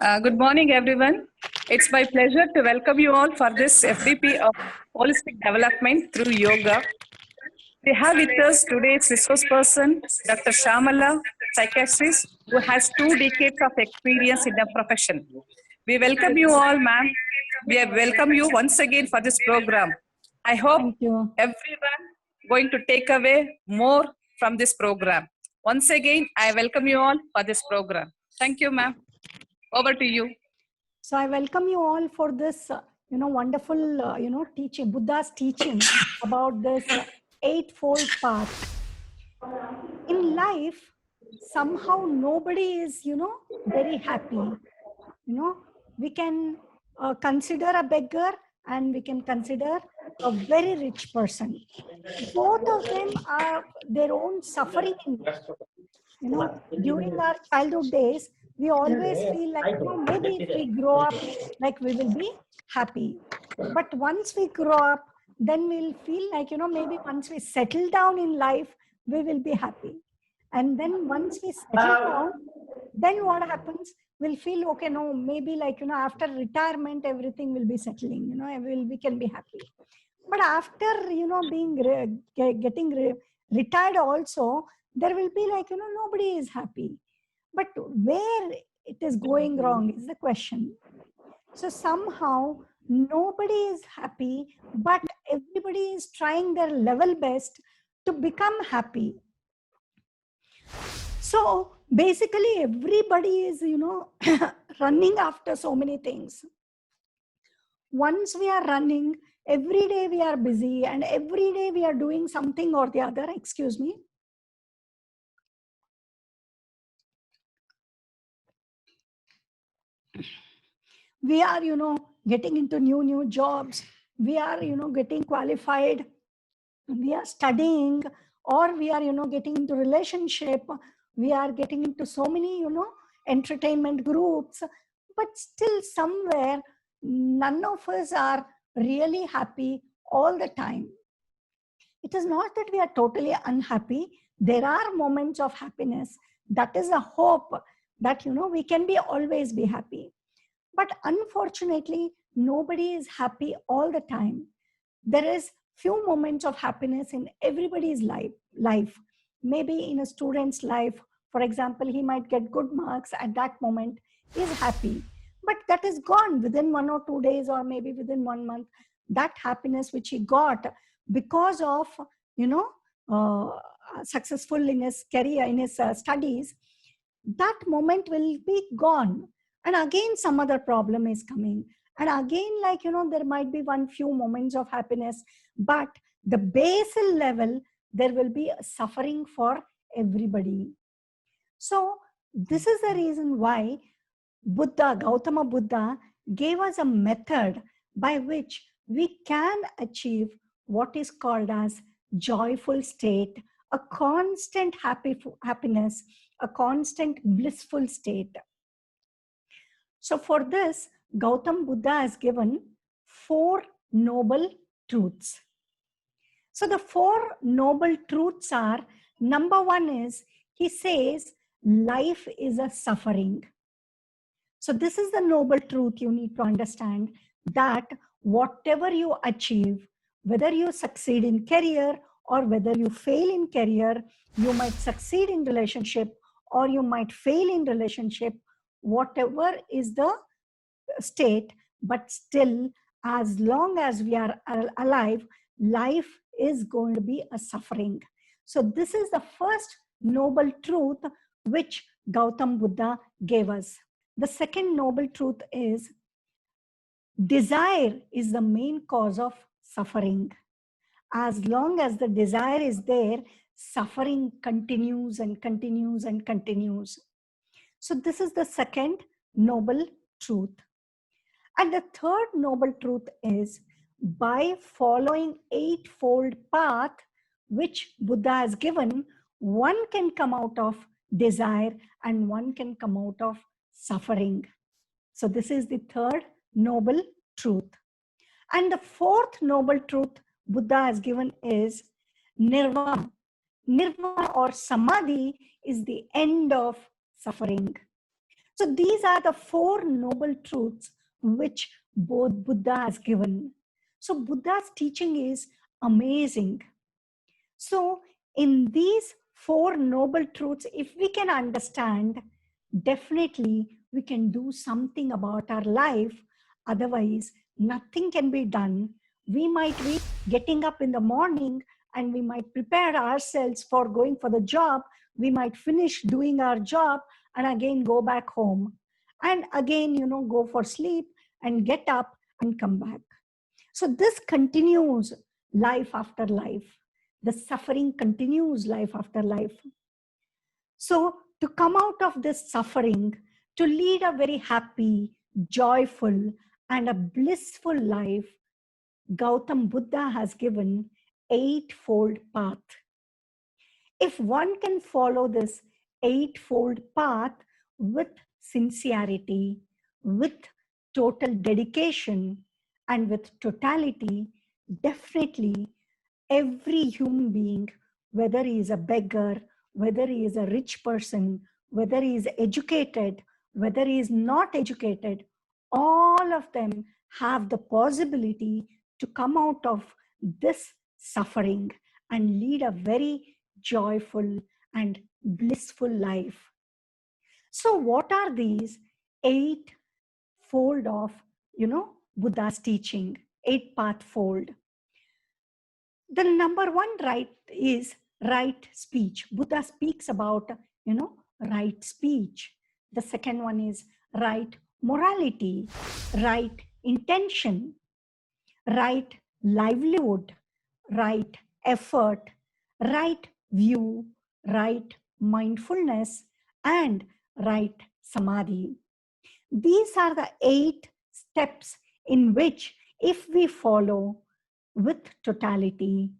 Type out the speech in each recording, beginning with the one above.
Good morning, everyone. It's my pleasure to welcome you all for this FDP of Holistic Development through Yoga. We have with us today's resource person, Dr. Shamala, psychiatrist, who has 2 decades of experience in the profession. We welcome you all, ma'am. We welcome you once again for this program. I hope Thank you. everyone going to take away more from this program. Once again, I welcome you all for this program. Thank you, ma'am. Over to you. So I welcome you all for this, wonderful, teaching, Buddha's teaching about this eightfold path. In life, somehow nobody is, very happy. We can consider a beggar and we can consider a very rich person. Both of them are their own suffering in life. During our childhood days, we always feel like, maybe if we grow up, like we will be happy. But once we grow up, then we'll feel like, maybe once we settle down in life, we will be happy. And then once we settle down, then what happens? We'll feel, okay, no, maybe like, after retirement, everything will be settling, we can be happy. But after, being getting retired also, there will be like, nobody is happy. But where it is going wrong is the question. So somehow nobody is happy, but everybody is trying their level best to become happy. So basically everybody is, running after so many things. Once we are running, every day we are busy and every day we are doing something or the other. Excuse me. We are, getting into new jobs. We are, getting qualified. We are studying, or we are, getting into relationship. We are getting into so many, entertainment groups. But still somewhere, none of us are really happy all the time. It is not that we are totally unhappy. There are moments of happiness. That is a hope that, we can be always be happy. But unfortunately, nobody is happy all the time. There is few moments of happiness in everybody's life. Maybe in a student's life, for example, he might get good marks at that moment, is happy. But that is gone within 1 or 2 days, or maybe within 1 month. That happiness which he got because of, successful in his career, in his studies, that moment will be gone. And again, some other problem is coming. And again, like, there might be one few moments of happiness, but the basal level, there will be a suffering for everybody. So this is the reason why Gautama Buddha gave us a method by which we can achieve what is called as joyful state, a constant happiness, a constant blissful state. So for this, Gautam Buddha has given 4 noble truths. So the 4 noble truths are, number 1 is, he says, life is a suffering. So this is the noble truth you need to understand, that whatever you achieve, whether you succeed in career or whether you fail in career, you might succeed in relationship or you might fail in relationship, whatever is the state, but still, as long as we are alive, life is going to be a suffering. So this is the first noble truth which Gautam Buddha gave us. The second noble truth is, desire is the main cause of suffering. As long as the desire is there, suffering continues and continues and continues. So this is the second noble truth. And the third noble truth is, by following eightfold path which Buddha has given, one can come out of desire and one can come out of suffering. So this is the third noble truth. And the fourth noble truth Buddha has given is nirvana. Nirvana or samadhi is the end of suffering. So these are the four noble truths which both Buddha has given. So Buddha's teaching is amazing. So in these four noble truths, if we can understand, definitely we can do something about our life. Otherwise, nothing can be done. We might be getting up in the morning and we might prepare ourselves for going for the job. We might finish doing our job and again go back home. And again, go for sleep and get up and come back. So this continues life after life. The suffering continues life after life. So to come out of this suffering, to lead a very happy, joyful, and a blissful life, Gautam Buddha has given eightfold path. If one can follow this eightfold path with sincerity, with total dedication, and with totality, definitely every human being, whether he is a beggar, whether he is a rich person, whether he is educated, whether he is not educated, all of them have the possibility to come out of this suffering and lead a very joyful and blissful life. So what are these eight fold of, Buddha's teaching, eight path fold? The number one right is right speech. Buddha speaks about, right speech. The second one is right morality, right intention, right livelihood, right effort, right view, right mindfulness, and right samadhi. These are the 8 steps in which, if we follow with totality,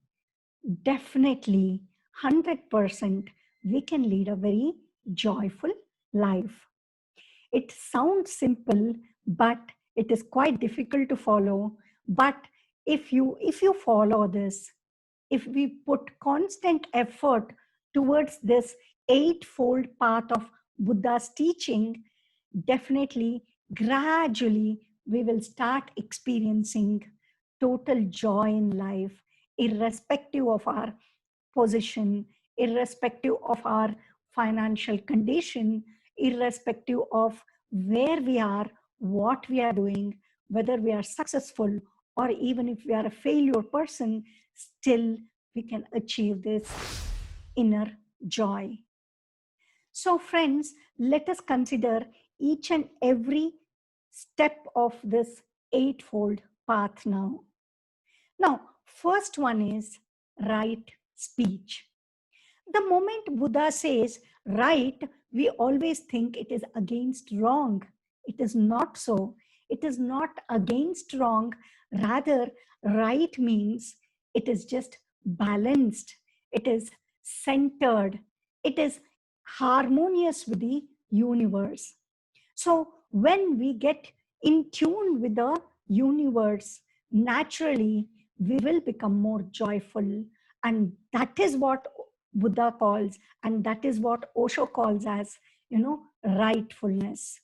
definitely 100% we can lead a very joyful life. It sounds simple, but it is quite difficult to follow. But if you follow this, if we put constant effort towards this eightfold path of Buddha's teaching, definitely, gradually, we will start experiencing total joy in life, irrespective of our position, irrespective of our financial condition, irrespective of where we are, what we are doing, whether we are successful or even if we are a failure person, still we can achieve this inner joy. So friends, let us consider each and every step of this eightfold path now. Now, first one is right speech. The moment Buddha says right, we always think it is against wrong. It is not so. It is not against wrong. Rather, right means it is just balanced. It is centered. It is harmonious with the universe. So when we get in tune with the universe, naturally, we will become more joyful. And that is what Buddha calls, and that is what Osho calls as, rightfulness.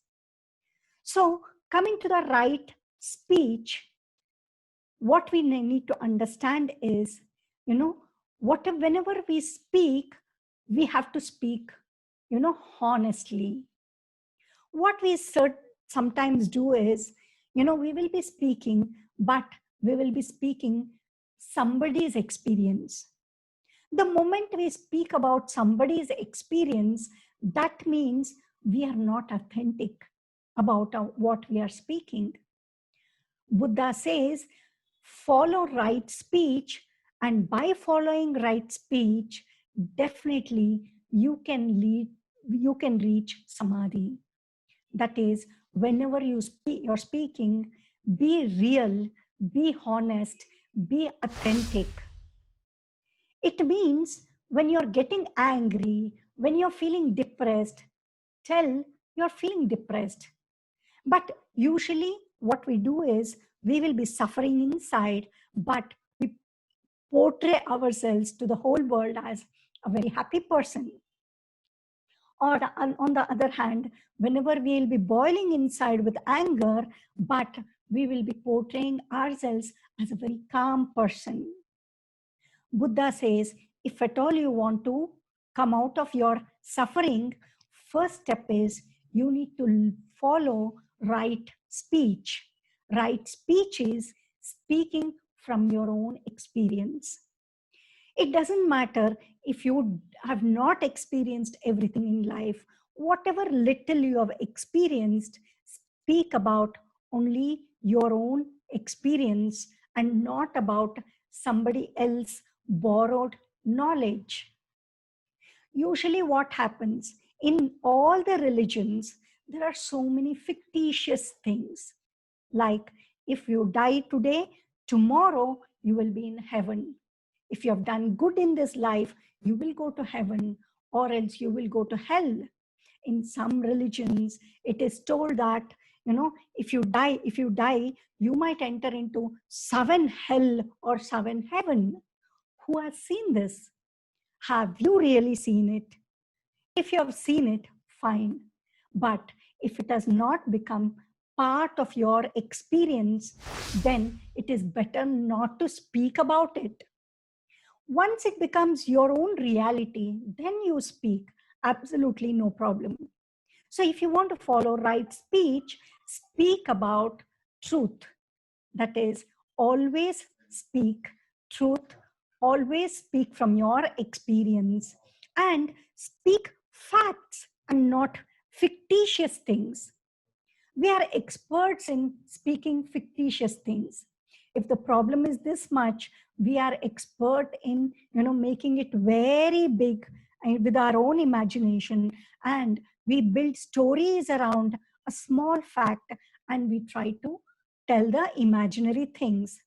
So coming to the right speech, what we need to understand is, whenever we speak, we have to speak, honestly. What we sometimes do is, we will be speaking, but we will be speaking somebody's experience. The moment we speak about somebody's experience, that means we are not authentic about what we are speaking. Buddha says, follow right speech, and by following right speech, definitely you can reach samadhi. That is, whenever you're speaking, be real, be honest, be authentic. It means when you're getting angry, when you're feeling depressed, tell you're feeling depressed. But usually what we do is we will be suffering inside, but we portray ourselves to the whole world as a very happy person. Or on the other hand, whenever we will be boiling inside with anger, but we will be portraying ourselves as a very calm person. Buddha says, if at all you want to come out of your suffering, first step is you need to follow right speech. Right speech is speaking from your own experience. It doesn't matter if you have not experienced everything in life. Whatever little you have experienced, speak about only your own experience and not about somebody else borrowed knowledge. Usually what happens in all the religions, there are so many fictitious things. Like if you die today, tomorrow you will be in heaven. If you have done good in this life, you will go to heaven, or else you will go to hell. In some religions, it is told that, if you die, you might enter into 7 hell or 7 heaven. Who has seen this? Have you really seen it? If you have seen it, fine. But if it has not become part of your experience, then it is better not to speak about it. Once it becomes your own reality, then you speak. Absolutely no problem. So if you want to follow right speech, speak about truth. That is, always speak truth, always speak from your experience, and speak facts and not fictitious things. We are experts in speaking fictitious things. If the problem is this much, we are expert in making it very big with our own imagination, and we build stories around a small fact, and we try to tell the imaginary things.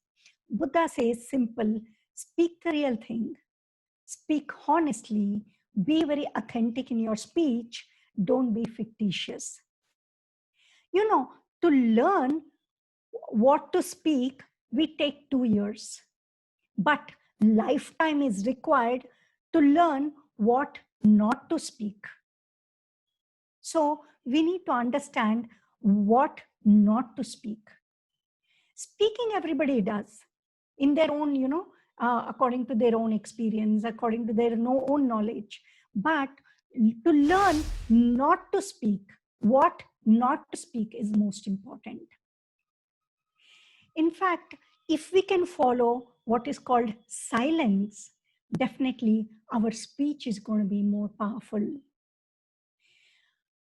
Buddha says simple, speak the real thing, speak honestly, be very authentic in your speech, don't be fictitious. To learn what to speak, we take 2 years, but lifetime is required to learn what not to speak. So we need to understand what not to speak. Speaking, everybody does in their own, according to their own experience, according to their own knowledge. But to learn not to speak, what not to speak is most important. In fact, if we can follow what is called silence, definitely our speech is going to be more powerful.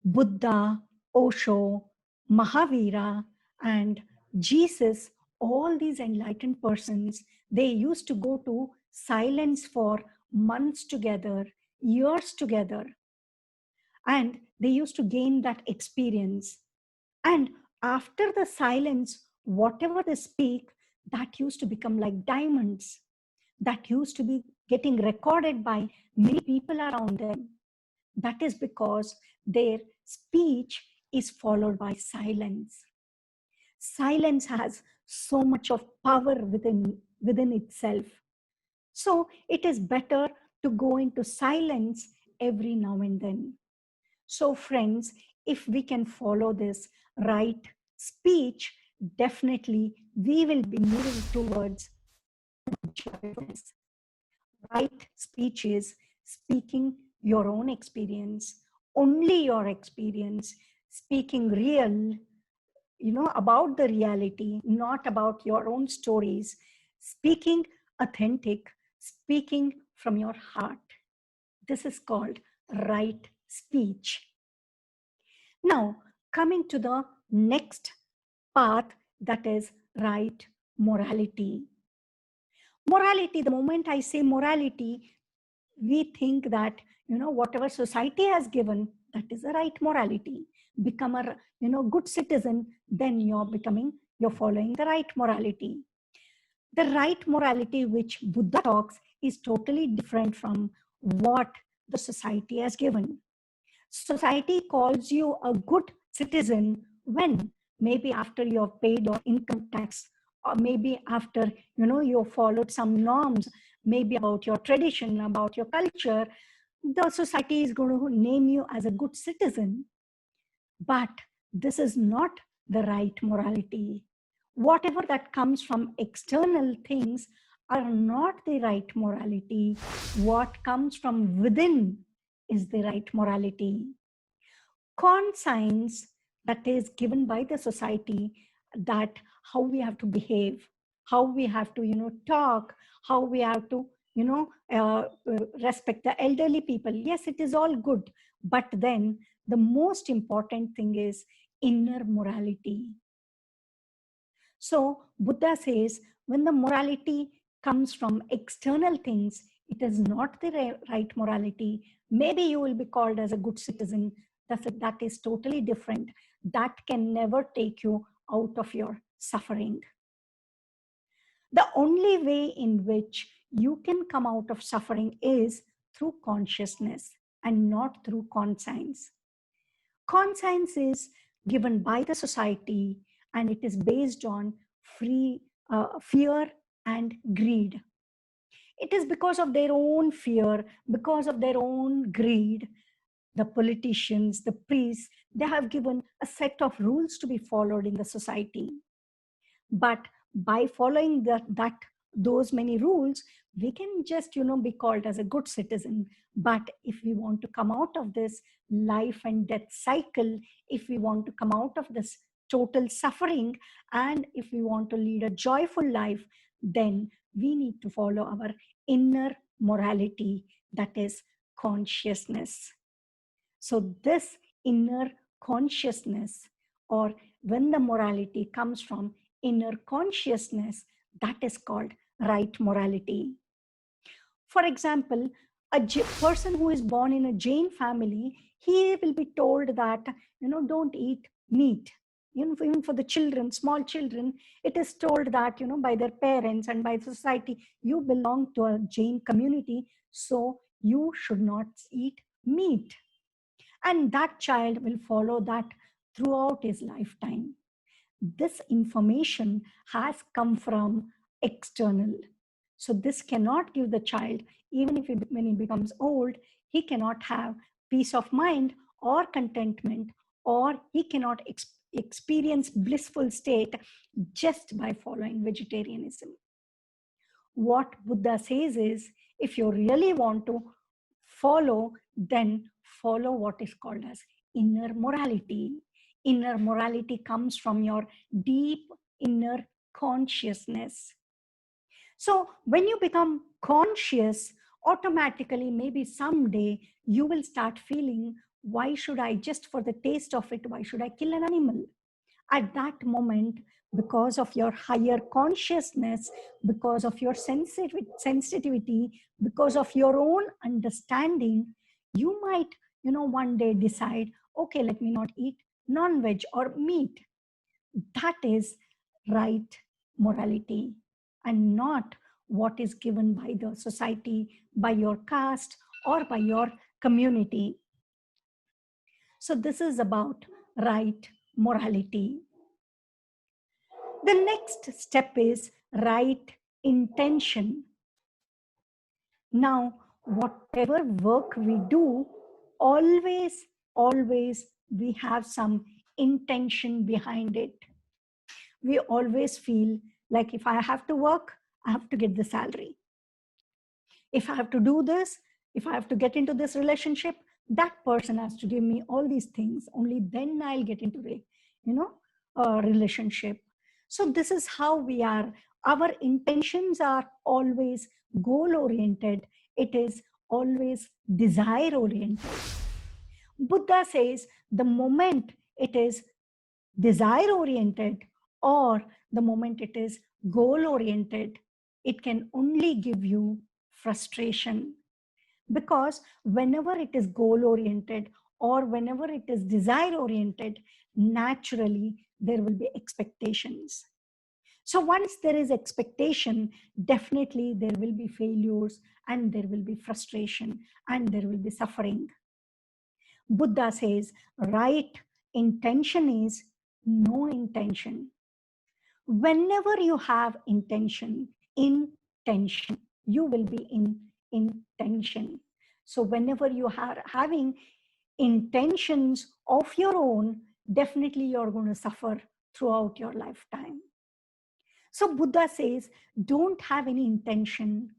Buddha, Osho, Mahavira, and Jesus, all these enlightened persons, they used to go to silence for months together, years together. And they used to gain that experience. And after the silence, whatever they speak, that used to become like diamonds. That used to be getting recorded by many people around them. That is because their speech is followed by silence. Silence has so much of power within itself. So it is better to go into silence every now and then. So friends, if we can follow this right speech, definitely we will be moving towards joyfulness. Right speech is speaking your own experience, only your experience, speaking real, about the reality, not about your own stories, speaking authentic, speaking from your heart. This is called right speech. Now, coming to the next path, that is right morality. Morality, the moment I say morality, we think that, whatever society has given, that is the right morality. Become a, good citizen, then you're following the right morality. The right morality which Buddha talks is totally different from what the society has given. Society calls you a good citizen when maybe after you have paid your income tax, or maybe after you followed some norms, maybe about your tradition, about your culture. the society is going to name you as a good citizen. But this is not the right morality. Whatever that comes from external things are not the right morality. What comes from within is the right morality. Conscience that is given by the society, that how we have to behave, how we have to talk, how we have to respect the elderly people. Yes, it is all good, but then the most important thing is inner morality. So Buddha says when the morality comes from external things, it is not the right morality. Maybe you will be called as a good citizen. That is totally different. That can never take you out of your suffering. The only way in which you can come out of suffering is through consciousness and not through conscience. Conscience is given by the society, and it is based on fear and greed. It is because of their own fear, because of their own greed, the politicians, the priests, they have given a set of rules to be followed in the society. But by following those many rules, we can just be called as a good citizen. But if we want to come out of this life and death cycle, if we want to come out of this total suffering, and if we want to lead a joyful life, then we need to follow our inner morality, that is consciousness. So this inner consciousness, or when the morality comes from inner consciousness, that is called right morality. For example, a person who is born in a Jain family, he will be told that, don't eat meat. Even for the children, small children, it is told that, by their parents and by society, you belong to a Jain community, so you should not eat meat. And that child will follow that throughout his lifetime. This information has come from external. So this cannot give the child, even if when he becomes old, he cannot have peace of mind or contentment, or he cannot experience blissful state just by following vegetarianism. What Buddha says is, if you really want to follow, then follow what is called as inner morality. Inner morality comes from your deep inner consciousness. So when you become conscious, automatically, maybe someday you will start feeling, why should I, just for the taste of it, why should I kill an animal? At that moment, because of your higher consciousness, because of your sensitivity, because of your own understanding, you might, one day decide, okay, let me not eat non-veg or meat. That is right morality, and not what is given by the society, by your caste, or by your community. So this is about right morality. The next step is right intention. Now, whatever work we do, always we have some intention behind it. We always feel like, if I have to work, I have to get the salary. If I have to do this, if I have to get into this relationship, that person has to give me all these things. Only then I'll get into a relationship. So this is how we are. Our intentions are always goal oriented. It is always desire oriented. Buddha says the moment it is desire oriented, or the moment it is goal oriented, it can only give you frustration. Because whenever it is goal oriented, or whenever it is desire oriented, naturally there will be expectations. So once there is expectation, definitely there will be failures, and there will be frustration, and there will be suffering. Buddha says right intention is no intention. Whenever you have intention, you will be in intention. So whenever you are having intentions of your own, definitely you're going to suffer throughout your lifetime. So Buddha says, don't have any intention.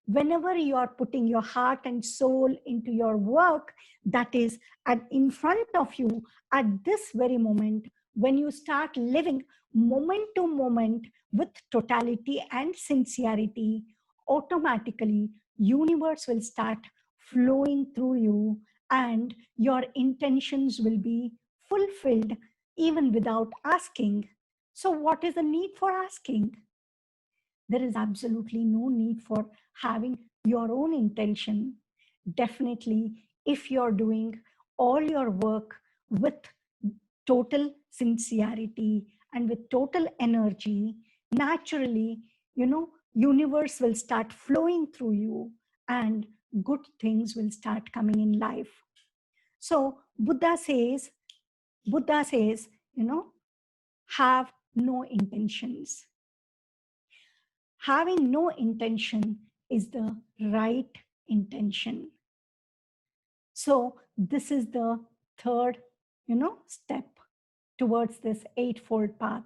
Whenever you are putting your heart and soul into your work, that is in front of you at this very moment, when you start living moment to moment with totality and sincerity, automatically universe will start flowing through you and your intentions will be fulfilled even without asking. So what is the need for asking? There is absolutely no need for having your own intention. Definitely, if you're doing all your work with total sincerity and with total energy, naturally, universe will start flowing through you and good things will start coming in life. So Buddha says, have no intentions. Having no intention is the right intention. So this is the third, step towards this eightfold path.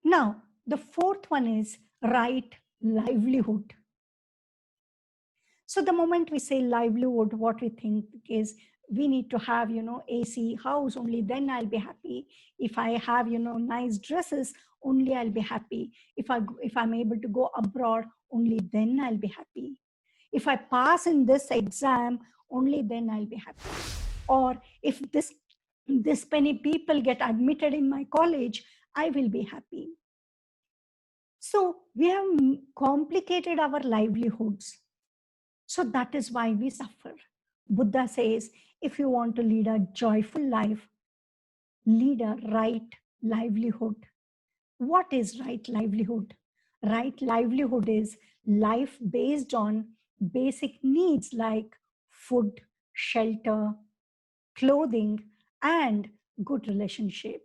Now, the fourth one is right livelihood. So the moment we say livelihood, what we think is we need to have, AC house, only then I'll be happy. If I have, nice dresses, only I'll be happy. If I'm able to go abroad, only then I'll be happy. If I pass in this exam, only then I'll be happy. Or if this many people get admitted in my college, I will be happy. So we have complicated our livelihoods. So that is why we suffer. Buddha says, if you want to lead a joyful life, lead a right livelihood. What is right livelihood? Right livelihood is life based on basic needs like food, shelter, clothing, and good relationship.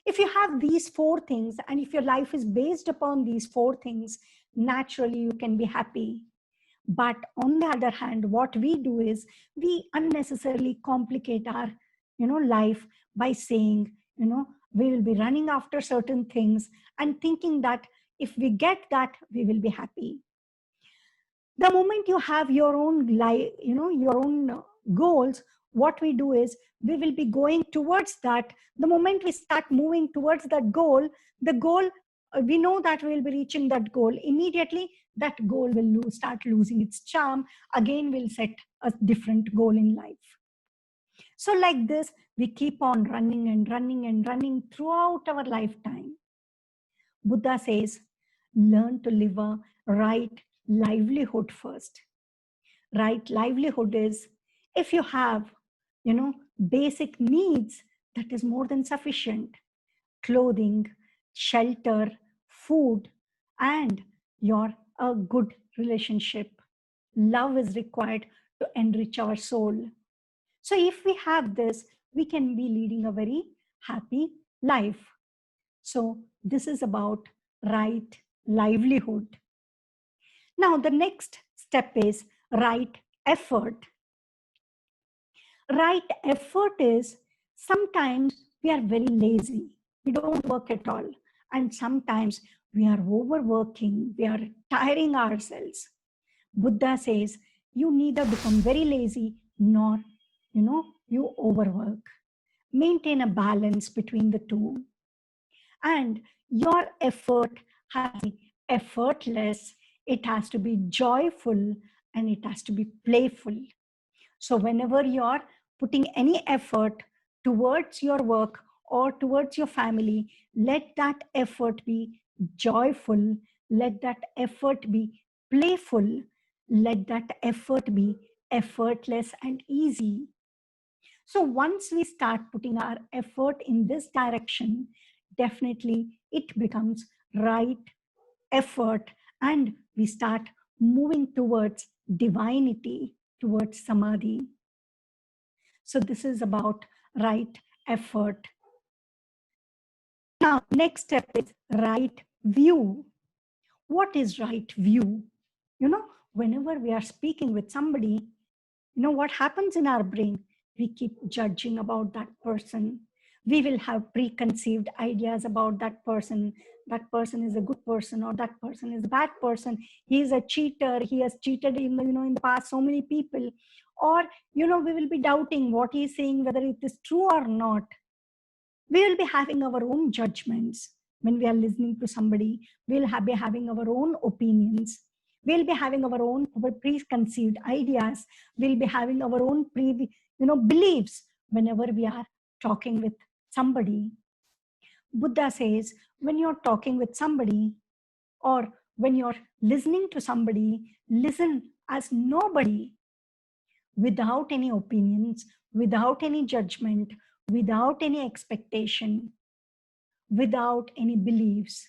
If you have these four things, and if your life is based upon these four things, naturally you can be happy. But on the other hand, what we do is we unnecessarily complicate our, life by saying, we will be running after certain things and thinking that if we get that, we will be happy. The moment you have your own life, your own goals, what we do is we will be going towards that. The moment we start moving towards that goal, the goal, we know that we will be reaching that goal. Immediately, that goal will start losing its charm. Again, we'll set a different goal in life. So like this, we keep on running and running and running throughout our lifetime. Buddha says, learn to live a right livelihood first. Right livelihood is if you have, basic needs, that is more than sufficient. Clothing, shelter, food, and a good relationship. Love is required to enrich our soul. So if we have this, we can be leading a very happy life. So this is about right livelihood. Now the next step is right effort. Right effort is sometimes we are very lazy. We don't work at all. And sometimes we are overworking. We are tiring ourselves. Buddha says you neither become very lazy nor, you overwork. Maintain a balance between the two. And your effort has to be effortless, it has to be joyful, and it has to be playful. So whenever you're putting any effort towards your work or towards your family, let that effort be joyful, let that effort be playful, let that effort be effortless and easy. So once we start putting our effort in this direction, definitely it becomes right effort and we start moving towards divinity, towards samadhi. So this is about right effort. Now, next step is right view. What is right view? whenever we are speaking with somebody, what happens in our brain? We keep judging about that person. We will have preconceived ideas about that person. That person is a good person, or that person is a bad person. He is a cheater. He has cheated in the past so many people. Or, we will be doubting what he is saying, whether it is true or not. We will be having our own judgments when we are listening to somebody. We'll be having our own opinions. We'll be having our own preconceived ideas. We'll be having our own beliefs whenever we are talking with somebody. Buddha says, when you're talking with somebody, or when you're listening to somebody, listen as nobody, without any opinions, without any judgment, without any expectation, without any beliefs.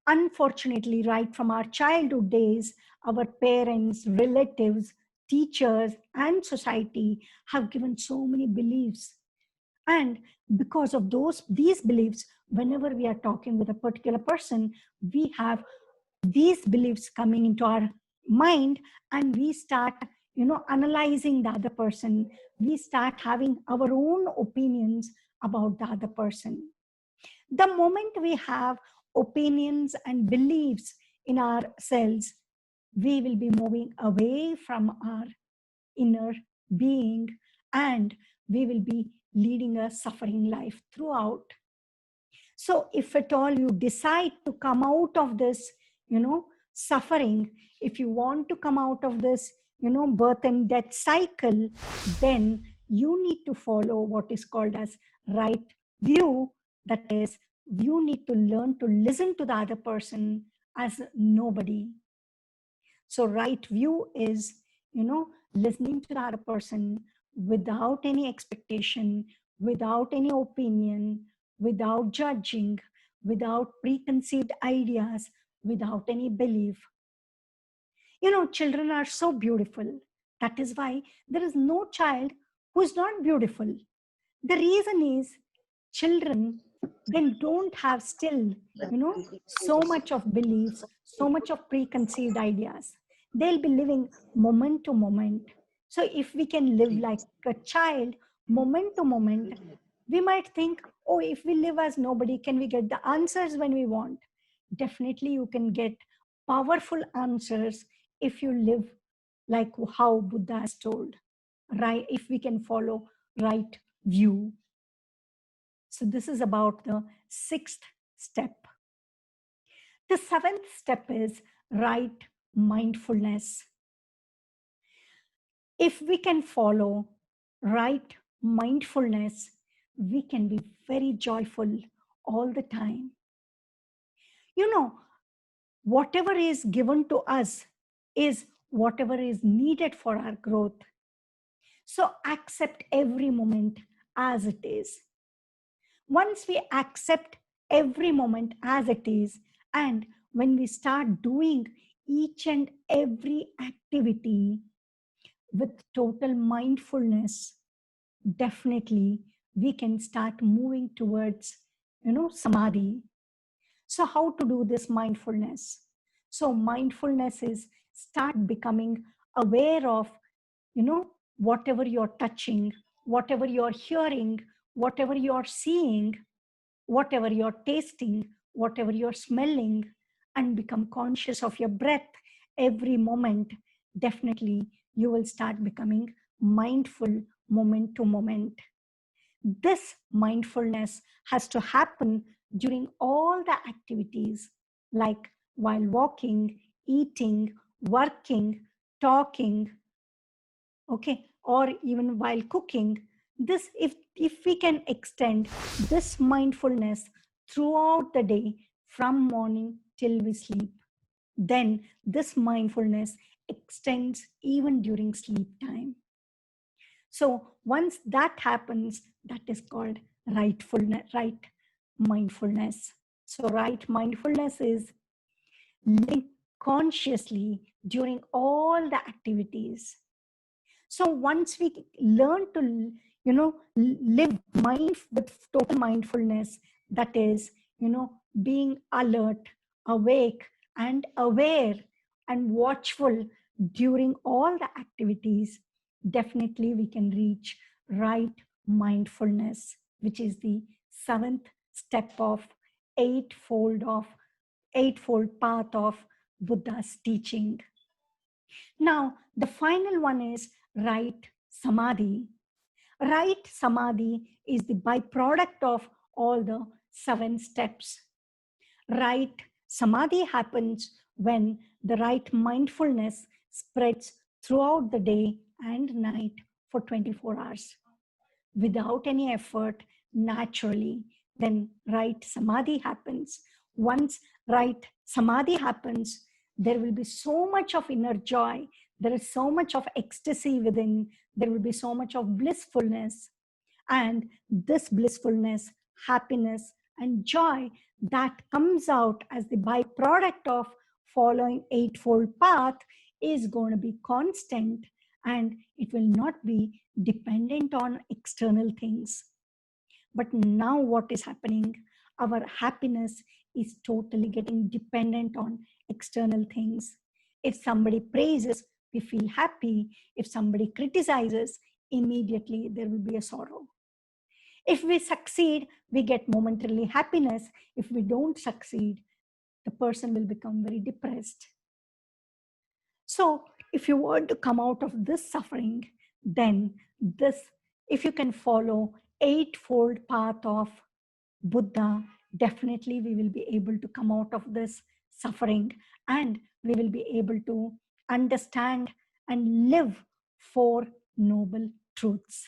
Unfortunately, right from our childhood days, our parents, relatives, teachers, and society have given so many beliefs. And because of these beliefs, whenever we are talking with a particular person, we have these beliefs coming into our mind, and we start analyzing the other person. We start having our own opinions about the other person. The moment we have opinions and beliefs in ourselves, we will be moving away from our inner being, and we will be leading a suffering life throughout. So if at all you decide to come out of this, suffering, if you want to come out of this, birth and death cycle, then you need to follow what is called as right view. That is, you need to learn to listen to the other person as nobody. So right view is, listening to the other person without any expectation, without any opinion, without judging, without preconceived ideas, without any belief. Children are so beautiful. That is why there is no child who is not beautiful. The reason is, children then don't have still, so much of beliefs, so much of preconceived ideas. They'll be living moment to moment. So if we can live like a child, moment to moment, we might think, oh, if we live as nobody, can we get the answers when we want? Definitely you can get powerful answers if you live like how Buddha has told, right? If we can follow right view. So this is about the 6th step. The 7th step is right mindfulness. If we can follow right mindfulness, we can be very joyful all the time. Whatever is given to us is whatever is needed for our growth. So accept every moment as it is. Once we accept every moment as it is, and when we start doing each and every activity with total mindfulness, definitely we can start moving towards, samadhi. So how to do this mindfulness? So mindfulness is start becoming aware of, whatever you're touching, whatever you're hearing, whatever you're seeing, whatever you're tasting, whatever you're smelling, and become conscious of your breath every moment. Definitely you will start becoming mindful moment to moment. This mindfulness has to happen during all the activities, like while walking, eating, working, talking, okay, or even while cooking. This, if we can extend this mindfulness throughout the day, from morning till we sleep, then this mindfulness extends even during sleep time. So once that happens, that is called right mindfulness. So right mindfulness is living consciously during all the activities. So once we learn to, live with total mindfulness, that is, being alert, awake, and aware and watchful during all the activities, definitely we can reach right mindfulness, which is the seventh step of eightfold path of Buddha's teaching. Now, the final one is right samadhi. Right samadhi is the byproduct of all the 7 steps. Right samadhi happens when the right mindfulness spreads throughout the day and night for 24 hours without any effort, naturally. Then right samadhi happens. Once right samadhi happens, there will be so much of inner joy. There is so much of ecstasy within. There will be so much of blissfulness. And this blissfulness, happiness, and joy that comes out as the byproduct of following eightfold path is going to be constant, and it will not be dependent on external things. But now what is happening? Our happiness is totally getting dependent on external things. If somebody praises, we feel happy. If somebody criticizes, immediately there will be a sorrow. If we succeed, we get momentarily happiness. If we don't succeed, the person will become very depressed. So if you want to come out of this suffering, then if you can follow eightfold path of Buddha, definitely we will be able to come out of this suffering, and we will be able to understand and live 4 noble truths.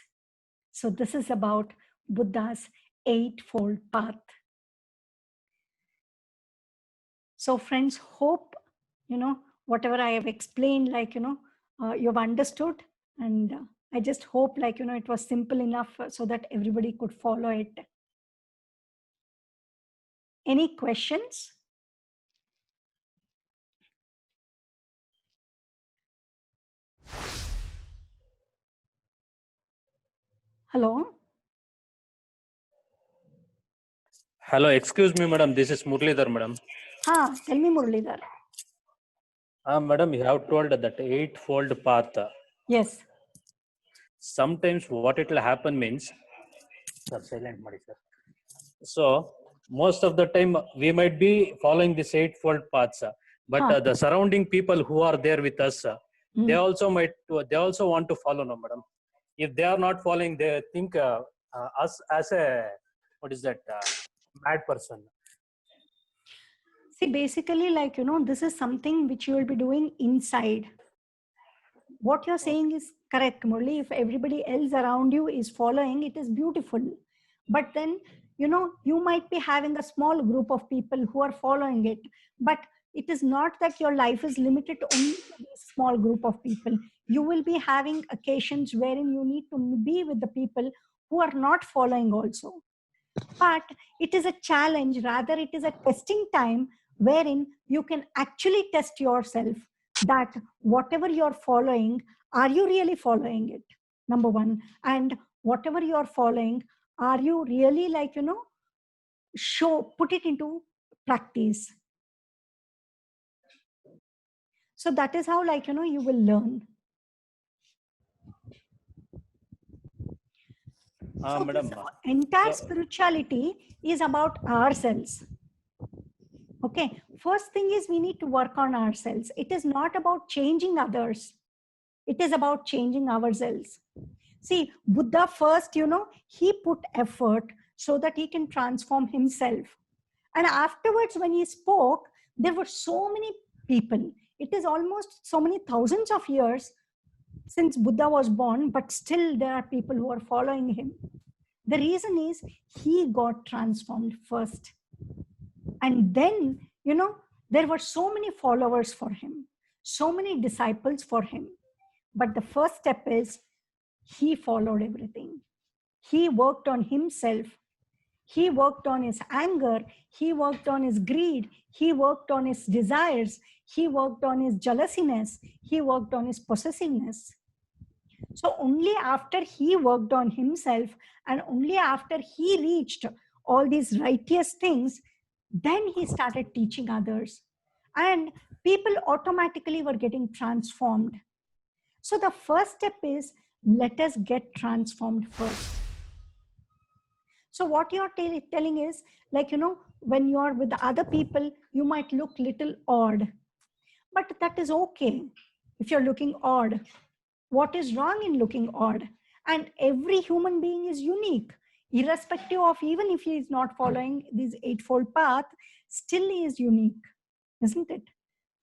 So this is about Buddha's eightfold path. So friends, hope, whatever I have explained, you've understood. And I just hope, it was simple enough so that everybody could follow it. Any questions? Hello? Hello, excuse me, madam. This is Murlidhar, madam. Tell me, Murlidhar. Madam, you have told that eightfold path. Yes. Sometimes what it will happen means, sir, silent, sir. So most of the time we might be following this eightfold paths, but the surrounding people who are there with us, they also want to follow, no, madam. If they are not following, they think us as a mad person. See, basically, this is something which you will be doing inside. What you're saying is correct, Murli. If everybody else around you is following, it is beautiful. But then, you might be having a small group of people who are following it. But it is not that your life is limited only to this small group of people. You will be having occasions wherein you need to be with the people who are not following also. But it is a challenge, rather it is a testing time wherein you can actually test yourself that whatever you're following, are you really following it? Number one. And whatever you're following, are you really put it into practice? So that is how you will learn. So Madam, entire spirituality is about ourselves. Okay, first thing is we need to work on ourselves. It is not about changing others. It is about changing ourselves. See, Buddha first, he put effort so that he can transform himself. And afterwards, when he spoke, there were so many people. It is almost so many thousands of years since Buddha was born, but still there are people who are following him. The reason is he got transformed first. And then, there were so many followers for him, so many disciples for him. But the first step is he followed everything. He worked on himself. He worked on his anger. He worked on his greed. He worked on his desires. He worked on his jealousiness. He worked on his possessiveness. So only after he worked on himself and only after he reached all these righteous things, then he started teaching others. and people automatically were getting transformed. So the first step is, let us get transformed first. So what you're telling is, like, when you are with the other people, you might look little odd, but that is okay. If you're looking odd, what is wrong in looking odd? And every human being is unique, irrespective of, even if he is not following this eightfold path, still he is unique, isn't it?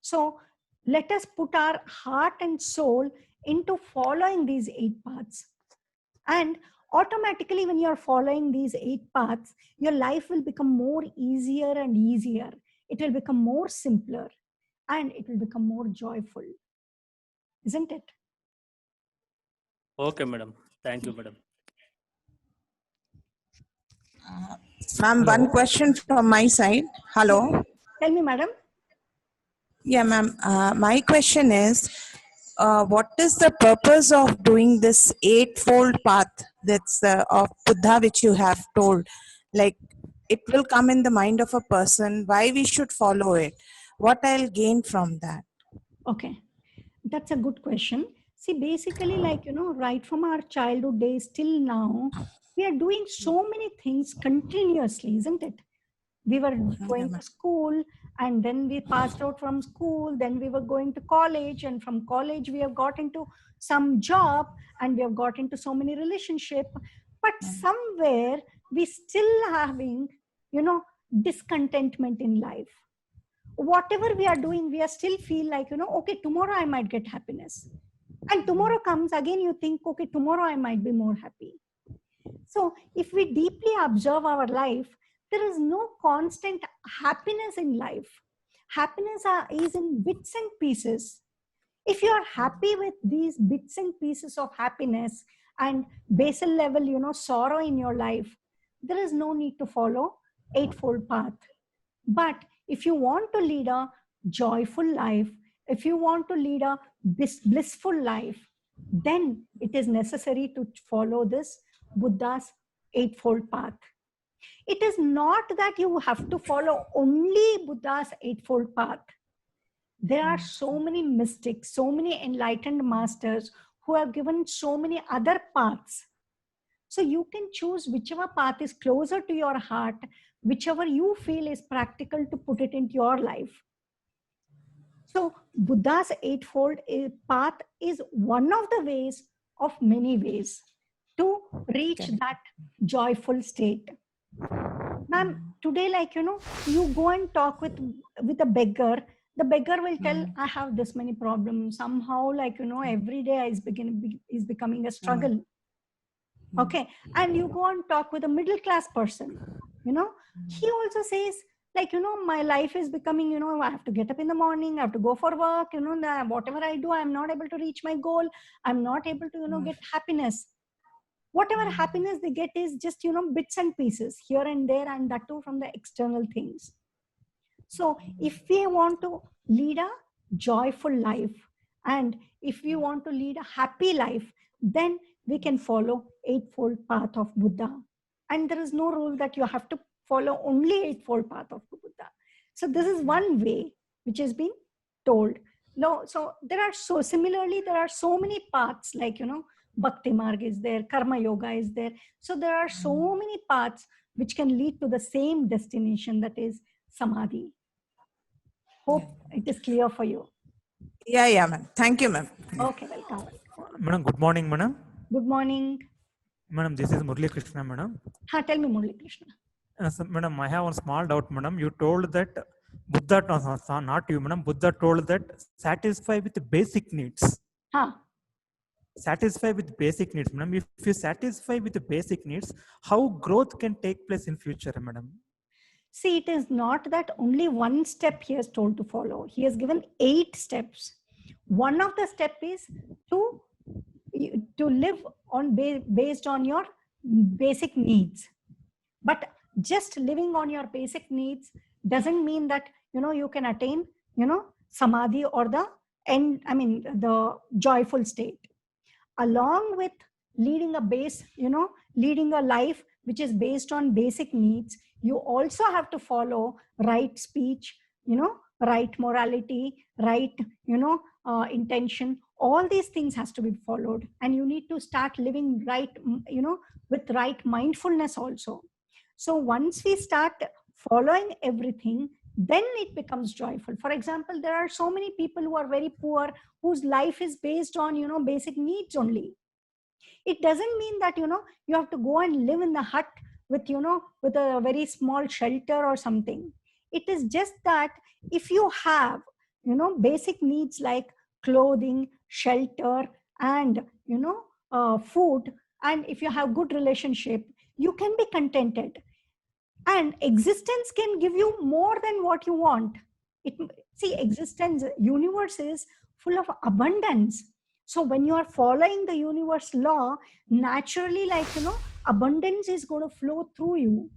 So let us put our heart and soul into following these 8 paths. And automatically, when you're following these 8 paths, your life will become more easier and easier. It will become more simpler, and it will become more joyful, isn't it? Okay, madam. Thank you, madam. Ma'am, one question from my side. Hello. Tell me, madam. Yeah, ma'am. My question is, what is the purpose of doing this eightfold path that's of Buddha, which you have told? Like, it will come in the mind of a person. Why we should follow it? What I'll gain from that? Okay, that's a good question. See, basically, like, right from our childhood days till now, we are doing so many things continuously, isn't it? We were going to school, and then we passed out from school, then we were going to college, and from college we have got into some job, and we have got into so many relationship, but somewhere we still having, discontentment in life. Whatever we are doing, we are still feel like, okay, tomorrow I might get happiness, and tomorrow comes again, you think, okay, tomorrow I might be more happy. So if we deeply observe our life, there is no constant happiness in life. Happiness is in bits and pieces. If you are happy with these bits and pieces of happiness and basal level, sorrow in your life, there is no need to follow eightfold path. But if you want to lead a joyful life, if you want to lead a blissful life, then it is necessary to follow this Buddha's eightfold path. It is not that you have to follow only Buddha's eightfold path. There are so many mystics, so many enlightened masters who have given so many other paths. So you can choose whichever path is closer to your heart, whichever you feel is practical to put it into your life. So Buddha's eightfold path is one of the ways of many ways to reach that joyful state. Ma'am, today, like, you go and talk with a beggar. The beggar will tell, I have this many problems. Somehow, like, every day is becoming a struggle. Okay. And you go and talk with a middle class person, he also says, like, my life is becoming, I have to get up in the morning, I have to go for work, whatever I do, I'm not able to reach my goal. I'm not able to, get happiness. Whatever happiness they get is just, bits and pieces here and there, and that too from the external things. So if we want to lead a joyful life, and if we want to lead a happy life, then we can follow eightfold path of Buddha. And there is no rule that you have to follow only eightfold path of Buddha. So this is one way which has been told. No, so there are so many paths, like, Bhakti Marg is there, Karma Yoga is there. So there are so many paths which can lead to the same destination, that is Samadhi. Hope it is clear for you. Yeah, ma'am. Thank you, ma'am. Okay, welcome. Madam, good morning, madam. Good morning. Madam, this is Murli Krishna, madam. Tell me, Murli Krishna. So, madam, I have one small doubt, madam. You told that Buddha, not you, madam. Buddha told that satisfy with the basic needs. Satisfy with basic needs, madam. If you satisfy with the basic needs, how growth can take place in future, madam? See, it is not that only one step he has told to follow. He has given 8 steps. One of the step is to live on based on your basic needs. But just living on your basic needs doesn't mean that, you can attain, Samadhi or the joyful state. Along with leading a life which is based on basic needs, you also have to follow right speech, right morality, right, intention. All these things has to be followed, and you need to start living right, with right mindfulness also. So once we start following everything, then it becomes joyful. For example, there are so many people who are very poor, whose life is based on, basic needs only. It doesn't mean that, you have to go and live in the hut with, with a very small shelter or something. It is just that if you have, basic needs like clothing, shelter, and, food, and if you have good relationship, you can be contented. And existence can give you more than what you want. It, see, existence, universe is full of abundance. So when you are following the universe law, naturally, like, abundance is going to flow through you.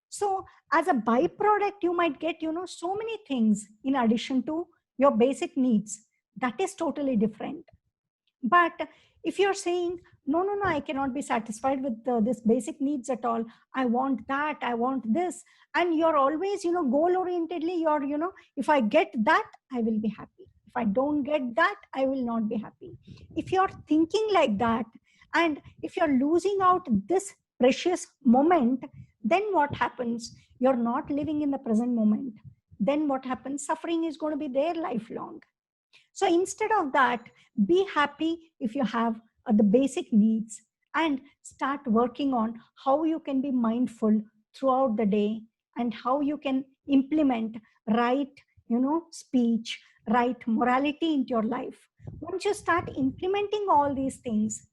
So as a byproduct, you might get, so many things in addition to your basic needs. That is totally different. But if you're saying, no, I cannot be satisfied with this basic needs at all. I want that, I want this. And you're always, goal orientedly, you're, if I get that, I will be happy. If I don't get that, I will not be happy. If you're thinking like that, and if you're losing out this precious moment, then what happens? You're not living in the present moment. Then what happens? Suffering is going to be there lifelong. So instead of that, be happy if you have the basic needs, and start working on how you can be mindful throughout the day, and how you can implement right, speech, right morality into your life. Once you start implementing all these things,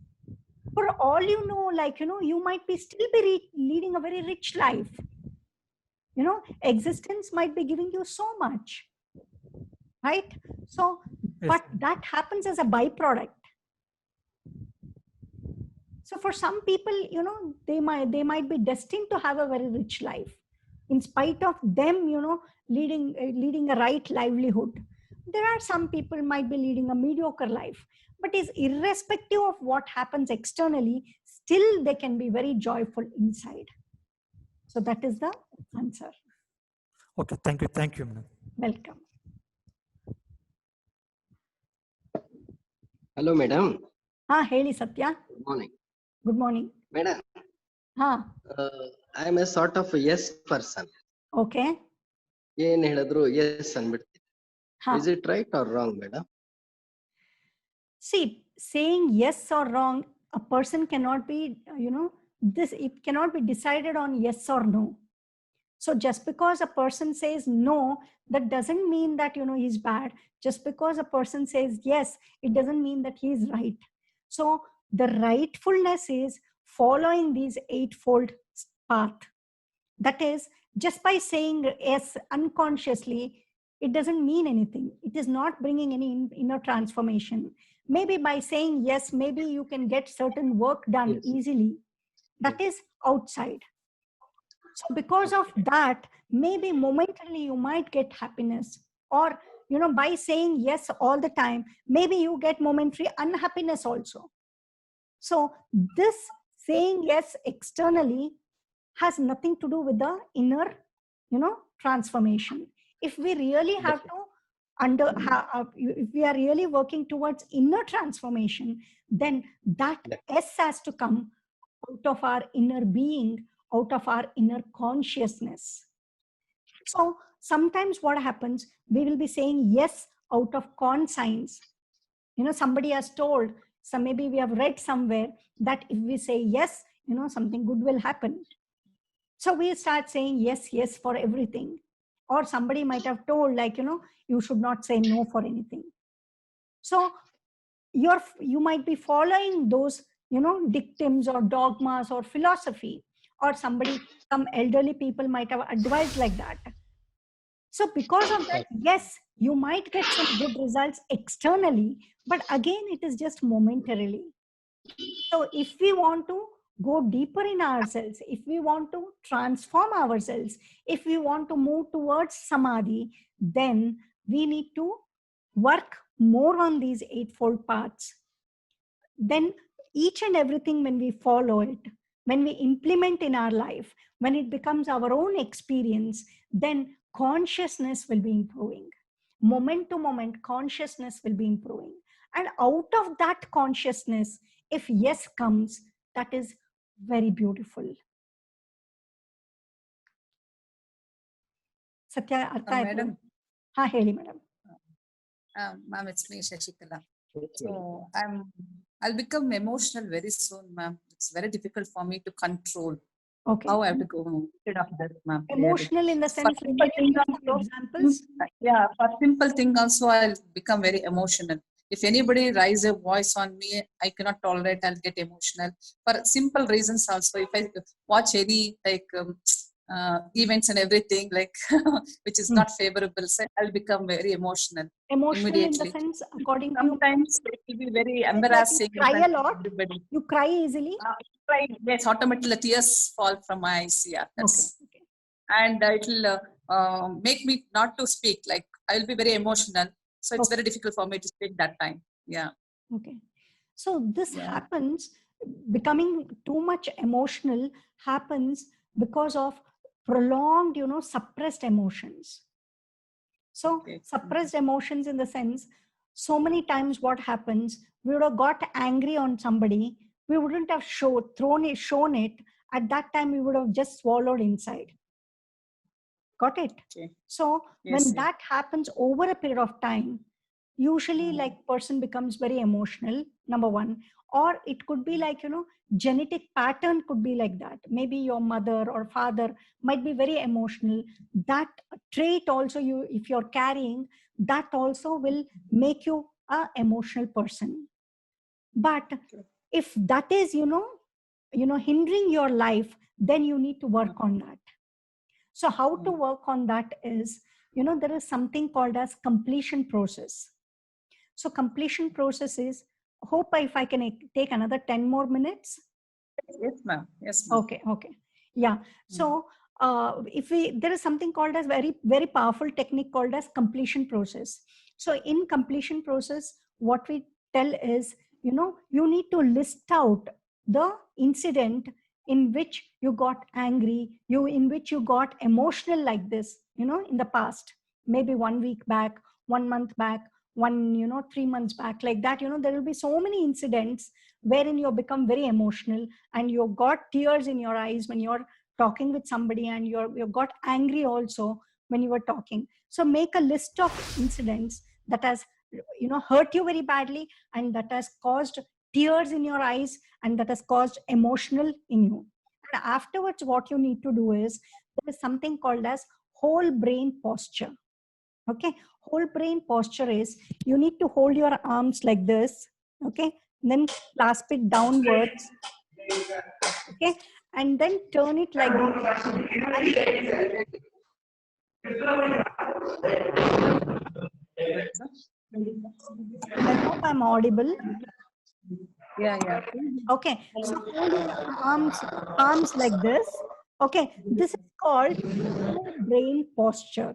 for all you know, like, you might be still be leading a very rich life. Existence might be giving you so much, right? So, Yes, but that happens as a byproduct. So for some people, they might be destined to have a very rich life, in spite of them, leading a right livelihood. There are some people might be leading a mediocre life, but is irrespective of what happens externally, still they can be very joyful inside. So that is the answer. okay, thank you, madam. Welcome. Hello, madam. Heli Satya. Good morning. Good morning. Madam, I am a sort of yes person. Okay. ಏನ್ ಹೇಳಿದ್ರು yes ಅಂದ್ಬಿಡ್ತೀನಿ. Is it right or wrong, madam? See, saying yes or wrong, a person cannot be, it cannot be decided on yes or no. So just because a person says no, that doesn't mean that, he's bad. Just because a person says yes, it doesn't mean that he is right. So the rightfulness is following these eightfold path. That is, just by saying yes unconsciously, it doesn't mean anything. It is not bringing any inner transformation. Maybe by saying yes, maybe you can get certain work done easily. That is outside. So because of that, maybe momentarily you might get happiness. Or, by saying yes all the time, maybe you get momentary unhappiness also. So this saying yes externally has nothing to do with the inner, transformation. If we really have to if we are really working towards inner transformation, then that S has to come out of our inner being, out of our inner consciousness. So sometimes what happens, we will be saying yes out of conscience. Somebody has told, so maybe we have read somewhere that if we say yes, something good will happen. So we start saying yes for everything. Or somebody might have told, like, you should not say no for anything. So you might be following those, dictums or dogmas or philosophy, or some elderly people might have advised like that. So because of that, yes, you might get some good results externally, but again, it is just momentarily. So if we want to go deeper in ourselves, if we want to transform ourselves, if we want to move towards samadhi, then we need to work more on these eightfold paths. Then each and everything, when we follow it, when we implement in our life, when it becomes our own experience, then consciousness will be improving. moment to moment, consciousness will be improving. And out of that consciousness, if yes comes, that is very beautiful. Satya, artha ಆಯ್ತು? Madam, ಹಾ ಹೇಳಿ madam. ma'am, it's me, Shashikala. So I'll become emotional very soon, ma'am. It's very difficult for me to control Okay. how I have to go instead of that, ma'am. really. Emotional in the For sense, simple can you thing give some examples? Yeah, for simple thing also I'll become very emotional. If anybody raise a voice on me, I cannot tolerate, I'll get emotional. For simple reasons also, if I watch any like events and everything like which is not favorable, so I'll become very emotional Emotional in the immediately. sense, according to you, Sometimes it will be very like embarrassing. you cry in front a of lot? everybody. You cry easily? Cry, yes, automatically the tears fall from my eyes. Yeah, that's Okay. and it will make me not to speak. Like I will be very emotional, so it's very difficult for me to speak that time. Yeah. Okay. So this Yeah. happens, becoming too much emotional happens because of prolonged, suppressed emotions. So Okay. suppressed emotions in the sense, so many times what happens, we would have got angry on somebody, we wouldn't have shown it. At that time, we would have just swallowed inside. Got it? Okay. So Yes, when yes. that happens over a period of time, usually like person becomes very emotional, number one. Or it could be like, genetic pattern could be like that. Maybe your mother or father might be very emotional. That trait also, if you're carrying, that also will make you a emotional person. But if that is, hindering your life, then you need to work on that. So how to work on that is, there is something called as completion process. So completion process is, hope if I can take another 10 more minutes. Yes, ma'am. Yes, ma'am. Okay. Yeah. So there is something called as very, very powerful technique called as completion process. So in completion process, what we tell is, you need to list out the incident in which you got angry, in which you got emotional like this, in the past, maybe 1 week back, 1 month back, 3 months back, like that. There will be so many incidents wherein you become very emotional and you've got tears in your eyes when you're talking with somebody, and you've got angry also when you were talking. So make a list of incidents that has hurt you very badly, and that has caused tears in your eyes, and that has caused emotional in you. And afterwards, what you need to do is, there is something called as whole brain posture. Okay, whole brain posture is, you need to hold your arms like this. Okay, then clasp it downwards. Okay, and then turn it like this. I hope I'm audible. Yeah. Okay, so hold your arms like this. Okay, this is called whole brain posture.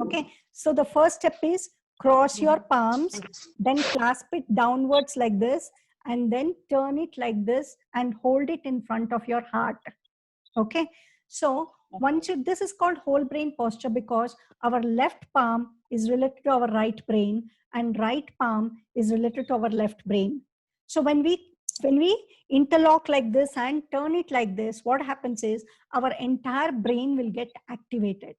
Okay, so the first step is cross your palms, then clasp it downwards like this, and then turn it like this and hold it in front of your heart. Okay, so this is called whole brain posture because our left palm is related to our right brain and right palm is related to our left brain. So when we interlock like this and turn it like this, what happens is our entire brain will get activated.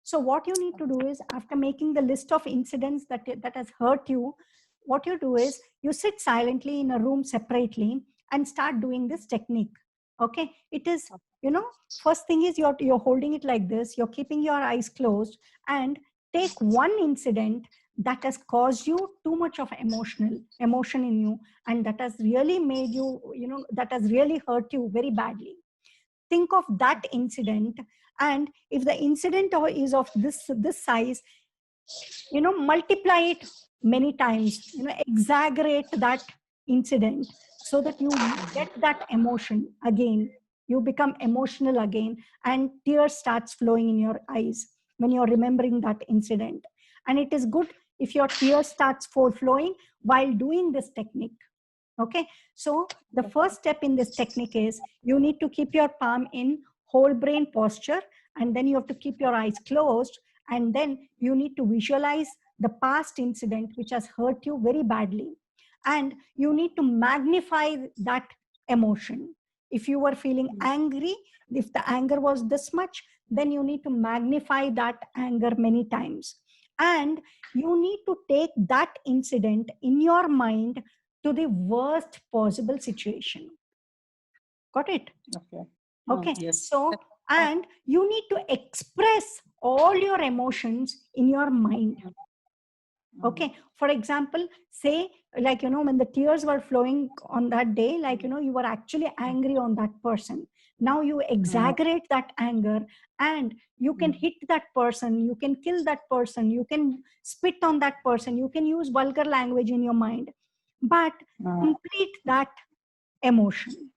So what you need to do is, after making the list of incidents that has hurt you, what you do is you sit silently in a room separately and start doing this technique. Okay, it is, first thing is you're holding it like this, you're keeping your eyes closed, and take one incident that has caused you too much of emotion in you, and that has really made you, that has really hurt you very badly. Think of that incident, and if the incident is of this size, multiply it many times, exaggerate that incident so that you get that emotion again. You become emotional again, and tears starts flowing in your eyes when you're remembering that incident. And it is good if your tears starts flowing while doing this technique. Okay, so the first step in this technique is, you need to keep your palm in whole brain posture, and then you have to keep your eyes closed, And then you need to visualize the past incident which has hurt you very badly. And you need to magnify that emotion. If you were feeling angry, if the anger was this much, then you need to magnify that anger many times. And you need to take that incident in your mind to the worst possible situation. Got it? Okay. Okay. Yes. So, and you need to express all your emotions in your mind. Okay. For example, say, like, when the tears were flowing on that day, like, you were actually angry on that person. Now you exaggerate that anger and you can hit that person, you can kill that person, you can spit on that person, you can use vulgar language in your mind, but complete that emotion.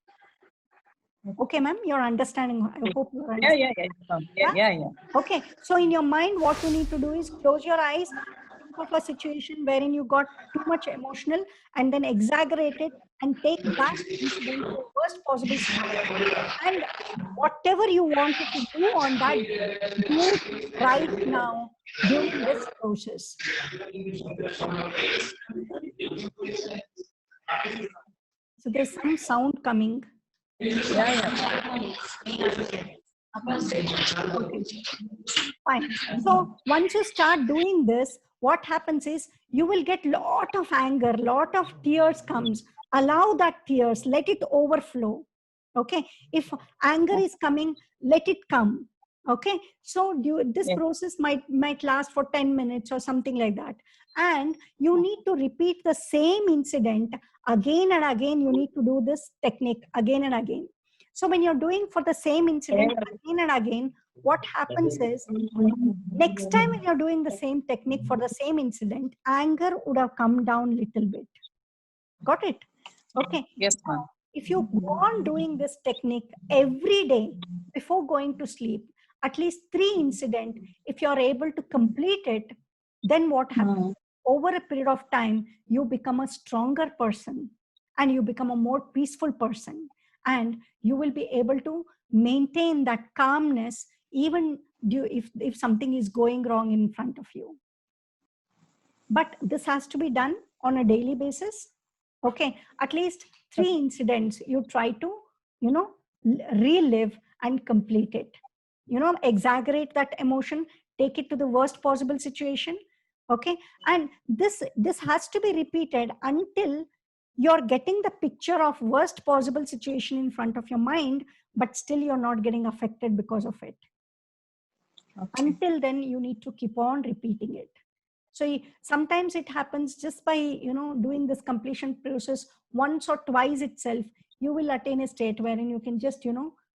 Okay, ma'am, you're understanding. I hope you're understanding. Yeah. Okay, so in your mind, what you need to do is close your eyes, think of a situation wherein you got too much emotional, and then exaggerate it and take that incident to the worst possible scenario. And whatever you wanted to do on that, do it right now during this process. So there's some sound coming. Fine. So once you start doing this, what happens is you will get lot of anger, lot of tears comes. Allow that tears, let it overflow. Okay. If anger is coming, let it come. Okay. So this process might last for 10 minutes or something like that. And you need to repeat the same incident again and again. You need to do this technique again and again. So when you're doing for the same incident again and again, what happens is next time when you're doing the same technique for the same incident, anger would have come down a little bit. Got it? Okay. Yes, ma'am. If you go on doing this technique every day before going to sleep, at least 3 incidents, if you're able to complete it, then what happens? Over a period of time, you become a stronger person and you become a more peaceful person. And you will be able to maintain that calmness even if something is going wrong in front of you. But this has to be done on a daily basis. Okay, at least 3 incidents you try to, relive and complete it. Exaggerate that emotion, take it to the worst possible situation. Okay, and this has to be repeated until you're getting the picture of worst possible situation in front of your mind, but still you're not getting affected because of it. Okay. Until then, you need to keep on repeating it. So sometimes it happens just by, doing this completion process once or twice itself, you will attain a state wherein you can just,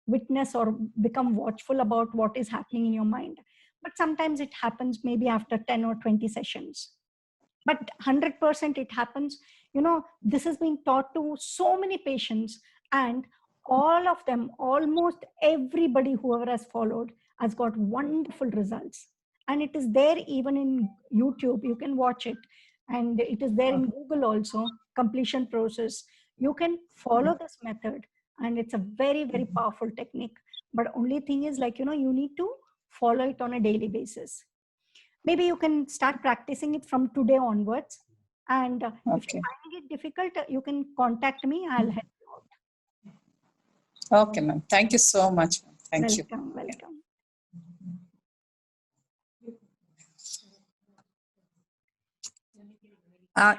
witness or become watchful about what is happening in your mind. But sometimes it happens maybe after 10 or 20 sessions. But 100% it happens. This has been taught to so many patients, and all of them, almost everybody, whoever has followed, has got wonderful results. And it is there even in YouTube. You can watch it. And it is there in Google also, completion process. You can follow this method. And it's a very, very powerful technique. But only thing is, like, you need to follow it on a daily basis. Maybe you can start practicing it from today onwards. And if you're finding it difficult, you can contact me. I'll help you out. Okay, ma'am. Thank you so much. Thank you. Welcome.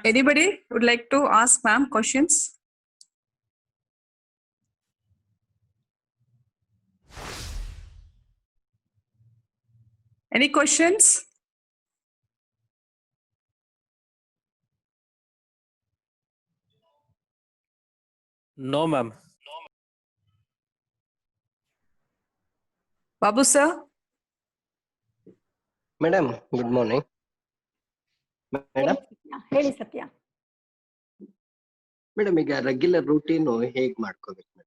Anybody would like to ask ma'am questions? Any questions? No, ma'am. Babu sir? Madam, good morning. Madam? Heli Satya. Madam, ಈಗ regular routine ಹೇಗ್ ಮಾಡ್ಕೋಬೇಕು?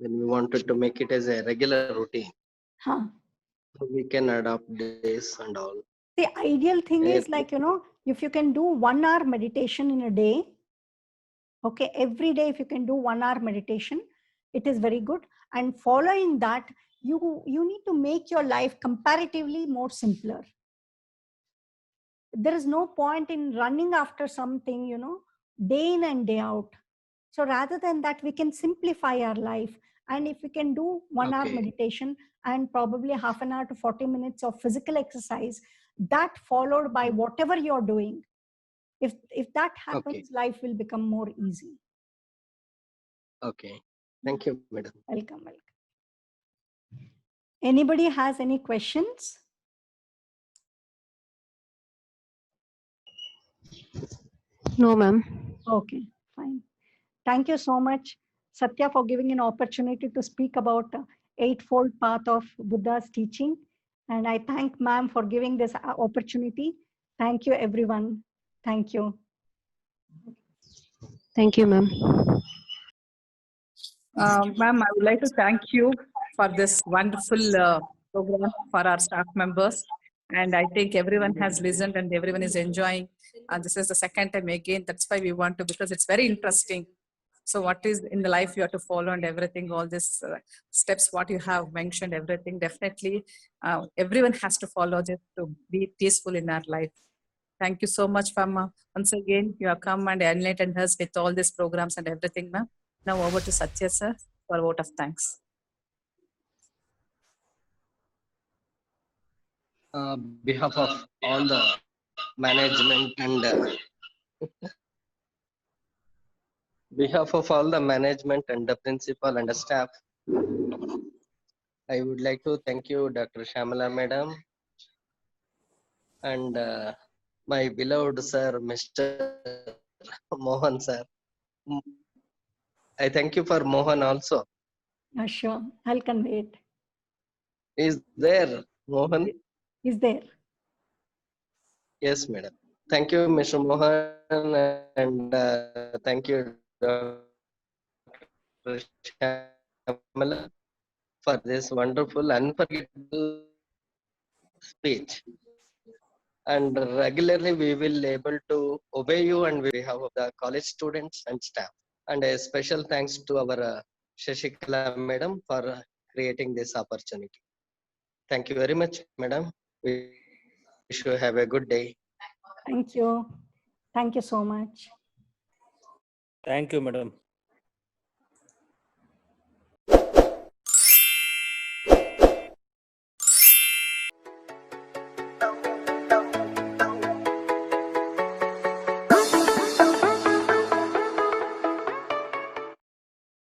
When we wanted to make it as a regular routine, we can adopt this and all. The ideal thing is, like, if you can do 1 hour meditation in a day, okay, every day, if you can do 1 hour meditation, it is very good. And following that, you need to make your life comparatively more simpler. There is no point in running after something, day in and day out. So rather than that, we can simplify our life. And if we can do 1 hour Okay. meditation and probably half an hour to 40 minutes of physical exercise, that followed by whatever you're doing, if that happens, Okay. life will become more easy. Okay. Thank you, madam. Welcome. Anybody has any questions? No, ma'am. Okay, fine. Thank you so much, Satya, for giving an opportunity to speak about Eightfold Path of Buddha's teaching. And I thank ma'am for giving this opportunity. Thank you, everyone. Thank you. Thank you, ma'am. Ma'am, I would like to thank you for this wonderful program for our staff members. And I think everyone has listened and everyone is enjoying. And this is the second time again. That's why we want to, because it's very interesting. So what is in the life you have to follow and everything, all these steps, what you have mentioned, everything, definitely everyone has to follow this to be peaceful in our life. Thank you so much, ma'am. Once again, you have come and enlightened us with all these programs and everything, ma'am. Now over to Satya, sir, for a vote of thanks. Behalf of all the management and behalf of all the management and the principal and the staff, I would like to thank you, Dr. Shamala madam, and my beloved sir, Mr. Mohan sir. I thank you for Mohan also. Sure, I'll convey it. Is there Mohan? Is there? Yes, madam. Thank you, Mr. Mohan, and thank you, Dr. Shamala, for this wonderful, unforgettable speech. And regularly we will able to obey you and we have the college students and staff. And a special thanks to our Shashikala madam for creating this opportunity. Thank you very much, madam. We wish you have a good day. Thank you. Thank you so much. Thank you, madam.